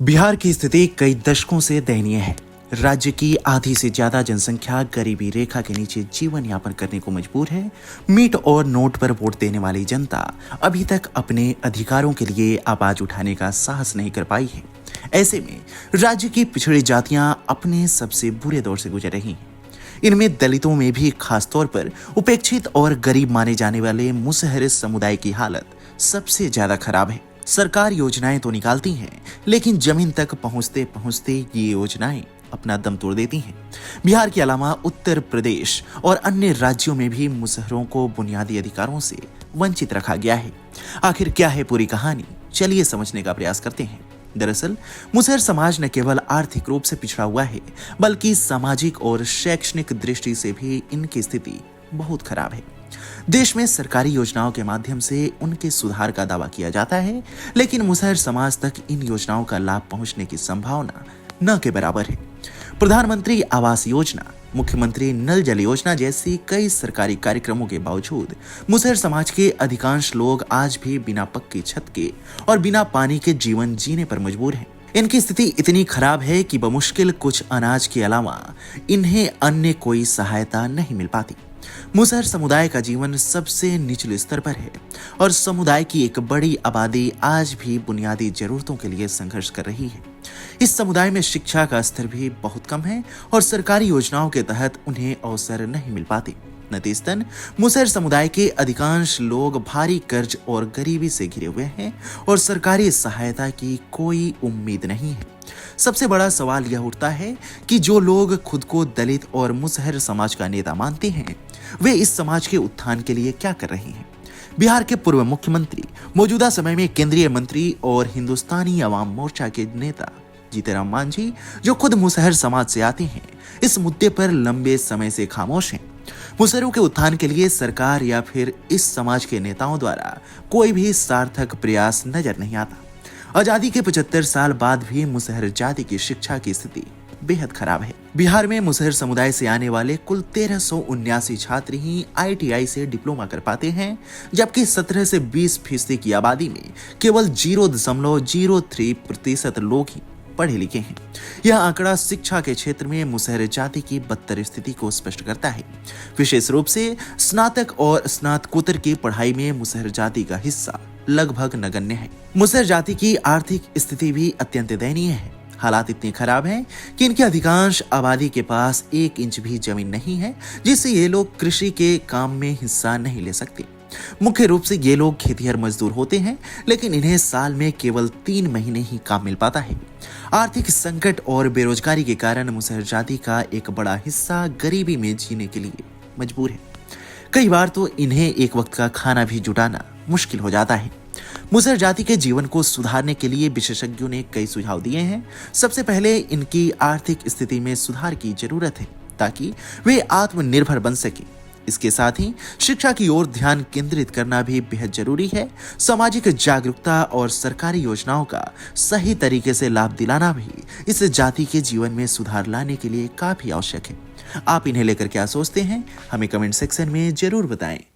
बिहार की स्थिति कई दशकों से दयनीय है। राज्य की आधी से ज्यादा जनसंख्या गरीबी रेखा के नीचे जीवन यापन करने को मजबूर है। मीट और नोट पर वोट देने वाली जनता अभी तक अपने अधिकारों के लिए आवाज उठाने का साहस नहीं कर पाई है। ऐसे में राज्य की पिछड़ी जातियां अपने सबसे बुरे दौर से गुजर रही हैं। इनमें दलितों में भी खासतौर पर उपेक्षित और गरीब माने जाने वाले मुसहर समुदाय की हालत सबसे ज्यादा खराब है। सरकार योजनाएं तो निकालती हैं, लेकिन जमीन तक पहुंचते पहुंचते ये योजनाएं अपना दम तोड़ देती हैं। बिहार के अलावा उत्तर प्रदेश और अन्य राज्यों में भी मुसहरों को बुनियादी अधिकारों से वंचित रखा गया है। आखिर क्या है पूरी कहानी, चलिए समझने का प्रयास करते हैं। दरअसल मुसहर समाज न केवल आर्थिक रूप से पिछड़ा हुआ है, बल्कि सामाजिक और शैक्षणिक दृष्टि से भी इनकी स्थिति बहुत खराब है। देश में सरकारी योजनाओं के माध्यम से उनके सुधार का दावा किया जाता है, लेकिन मुसहर समाज तक इन योजनाओं का लाभ पहुंचने की संभावना न के बराबर है। प्रधानमंत्री आवास योजना, मुख्यमंत्री नल जल योजना जैसी कई सरकारी कार्यक्रमों के बावजूद मुसहर समाज के अधिकांश लोग आज भी बिना पक्की छत के और बिना पानी के जीवन जीने पर मजबूर हैं। इनकी स्थिति इतनी खराब है कि बमुश्किल कुछ अनाज के अलावा इन्हें अन्य कोई सहायता नहीं मिल पाती। मुसहर समुदाय का जीवन सबसे निचले स्तर पर है और समुदाय की एक बड़ी आबादी आज भी बुनियादी जरूरतों के लिए संघर्ष कर रही है। इस समुदाय में शिक्षा का स्तर भी बहुत कम है और सरकारी योजनाओं के तहत उन्हें अवसर नहीं मिल पाते। नतीजतन मुसहर समुदाय के अधिकांश लोग भारी कर्ज और गरीबी से घिरे हुए हैं और सरकारी सहायता की कोई उम्मीद नहीं है। सबसे बड़ा सवाल यह उठता है कि जो लोग खुद को दलित और मुसहर समाज का नेता मानते हैं, वे इस समाज के उत्थान के लिए क्या कर रहे हैं। बिहार के पूर्व मुख्यमंत्री, मौजूदा समय में केंद्रीय मंत्री और हिंदुस्तानी अवाम मोर्चा के नेता जीतनराम मांझी, जो खुद मुसहर समाज से आते हैं, इस मुद्दे पर लंबे समय से खामोश हैं। मुसहरों के उत्थान के लिए सरकार या फिर इस समाज के नेताओं द्वारा कोई भी सार्थक प्रयास नजर नहीं आता। आजादी के 75 साल बाद भी मुसहर जाति की शिक्षा की स्थिति बेहद खराब है। बिहार में मुसहर समुदाय से आने वाले कुल 1379 छात्र ही ITI से डिप्लोमा कर पाते हैं, जबकि 17 से 20% की आबादी में केवल 0.03% लोग ही पढ़े लिखे हैं। यह आंकड़ा शिक्षा के क्षेत्र में मुसहर जाति की बदतर स्थिति को स्पष्ट करता है। विशेष रूप से स्नातक और स्नातकोत्तर की पढ़ाई में मुसहर जाति का हिस्सा लगभग नगण्य है। मुसहर जाति की आर्थिक स्थिति भी अत्यंत दयनीय है। हालात इतने खराब हैं कि इनकी अधिकांश आबादी के पास 1 इंच भी जमीन नहीं है, जिससे ये लोग कृषि के काम में हिस्सा नहीं ले सकते। मुख्य रूप से ये लोग खेतिहर मजदूर होते हैं, लेकिन इन्हें साल में केवल 3 महीने ही काम मिल पाता है। आर्थिक संकट और बेरोजगारी के कारण मुसहर जाति का एक बड़ा हिस्सा गरीबी में जीने के लिए मजबूर है। कई बार तो इन्हें एक वक्त का खाना भी जुटाना मुश्किल हो जाता है। मुसहर जाति के जीवन को सुधारने के लिए विशेषज्ञों ने कई सुझाव दिए हैं। सबसे पहले इनकी आर्थिक स्थिति में सुधार की जरूरत है, ताकि वे आत्मनिर्भर बन सके। इसके साथ ही शिक्षा की ओर ध्यान केंद्रित करना भी बेहद जरूरी है। सामाजिक जागरूकता और सरकारी योजनाओं का सही तरीके से लाभ दिलाना भी इस जाति के जीवन में सुधार लाने के लिए काफी आवश्यक है। आप इन्हें लेकर क्या सोचते हैं, हमें कमेंट सेक्शन में जरूर बताएं।